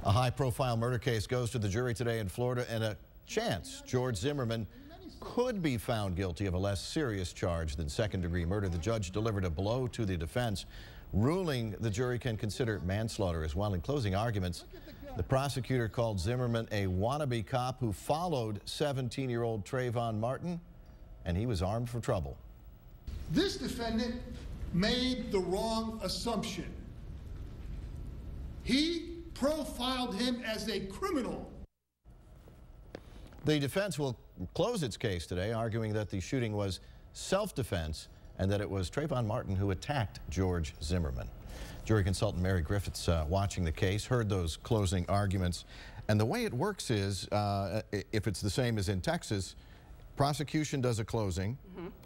A high-profile murder case goes to the jury today in Florida, and a chance George Zimmerman could be found guilty of a less serious charge than second-degree murder. The judge delivered a blow to the defense, ruling the jury can consider manslaughter as well. In closing arguments, the prosecutor called Zimmerman a wannabe cop who followed 17-year-old Trayvon Martin, and he was armed for trouble. This defendant made the wrong assumption. He profiled him as a criminal. The defense will close its case today, arguing that the shooting was self-defense and that it was Trayvon Martin who attacked George Zimmerman. Jury consultant Mary Griffitts, watching the case, heard those closing arguments. And the way it works is, if it's the same as in Texas, prosecution does a closing,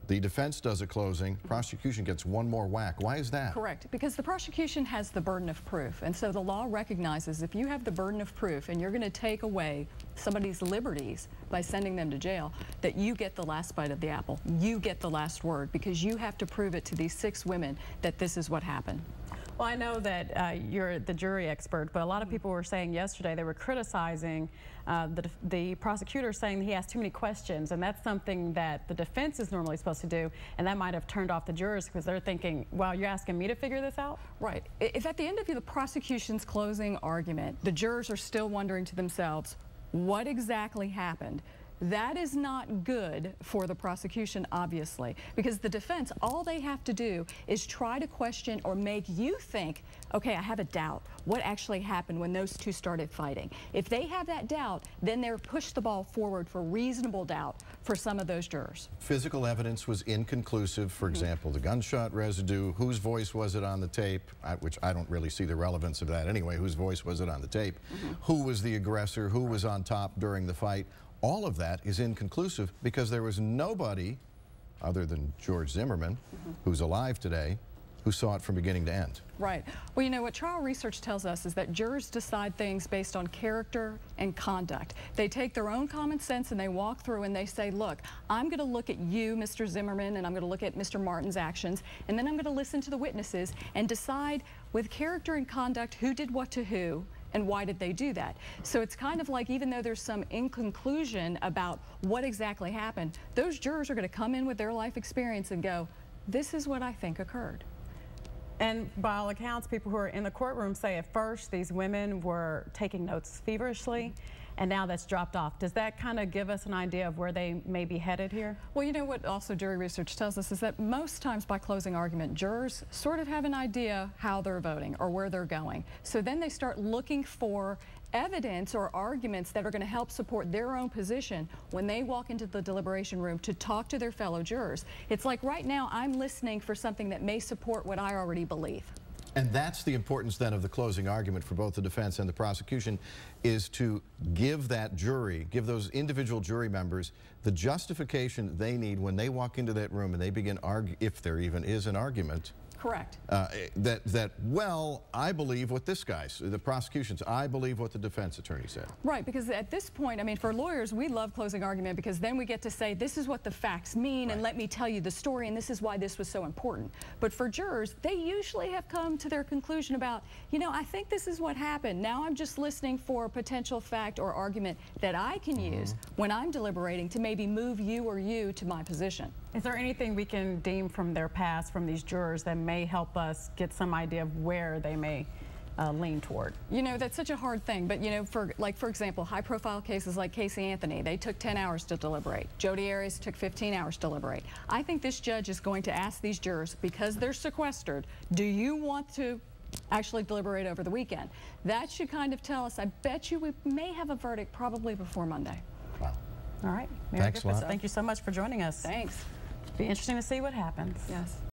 the defense does a closing, prosecution gets one more whack. Why is that? Correct, because the prosecution has the burden of proof, and so the law recognizes if you have the burden of proof and you're going to take away somebody's liberties by sending them to jail, that you get the last bite of the apple. You get the last word, because you have to prove it to these 6 women that this is what happened. Well, I know that you're the jury expert, but a lot of people were saying yesterday, they were criticizing the prosecutor, saying he asked too many questions, and that's something that the defense is normally supposed to do, and that might have turned off the jurors because they're thinking, well, you're asking me to figure this out? Right. If at the end of the prosecution's closing argument, the jurors are still wondering to themselves, what exactly happened? That is not good for the prosecution, obviously, because the defense, all they have to do is try to question or make you think, okay, I have a doubt. What actually happened when those 2 started fighting? If they have that doubt, then they're pushed the ball forward for reasonable doubt for some of those jurors. Physical evidence was inconclusive. For example, the gunshot residue, whose voice was it on the tape, which I don't really see the relevance of that anyway. Whose voice was it on the tape? Who was the aggressor? Who was on top during the fight? All of that is inconclusive because there was nobody other than George Zimmerman, who's alive today, who saw it from beginning to end. Right. Well, you know, what trial research tells us is that jurors decide things based on character and conduct. They take their own common sense and they walk through and they say, look, I'm going to look at you, Mr. Zimmerman, and I'm going to look at Mr. Martin's actions, and then I'm going to listen to the witnesses and decide with character and conduct who did what to who, and why did they do that? So it's kind of like, even though there's some inconclusion about what exactly happened, those jurors are going to come in with their life experience and go, this is what I think occurred. And by all accounts, people who are in the courtroom say at first these women were taking notes feverishly, and now that's dropped off. Does that kind of give us an idea of where they may be headed here? Well, you know what also jury research tells us is that most times by closing argument, jurors sort of have an idea how they're voting or where they're going. So then they start looking for evidence or arguments that are going to help support their own position when they walk into the deliberation room to talk to their fellow jurors. It's like right now I'm listening for something that may support what I already believe. And that's the importance then of the closing argument for both the defense and the prosecution, is to give that jury, give those individual jury members the justification they need when they walk into that room and they begin arguing, if there even is an argument. Correct. Well, I believe what this guy's, the prosecution's, I believe what the defense attorney said. Right, because at this point, I mean, for lawyers, we love closing argument because then we get to say, this is what the facts mean, and let me tell you the story, and this is why this was so important. But for jurors, they usually have come to their conclusion about, you know, I think this is what happened. Now I'm just listening for a potential fact or argument that I can use when I'm deliberating to maybe move you or you to my position. Is there anything we can deem from their past, from these jurors, that may help us get some idea of where they may lean toward? You know, that's such a hard thing, but you know, for example, high-profile cases like Casey Anthony, they took 10 hours to deliberate. Jodi Arias took 15 hours to deliberate. I think this judge is going to ask these jurors, because they're sequestered, do you want to actually deliberate over the weekend? That should kind of tell us, I bet you we may have a verdict probably before Monday. Wow. All right. Thanks a lot. Thank you so much for joining us. Thanks. Be interesting to see what happens. Yes.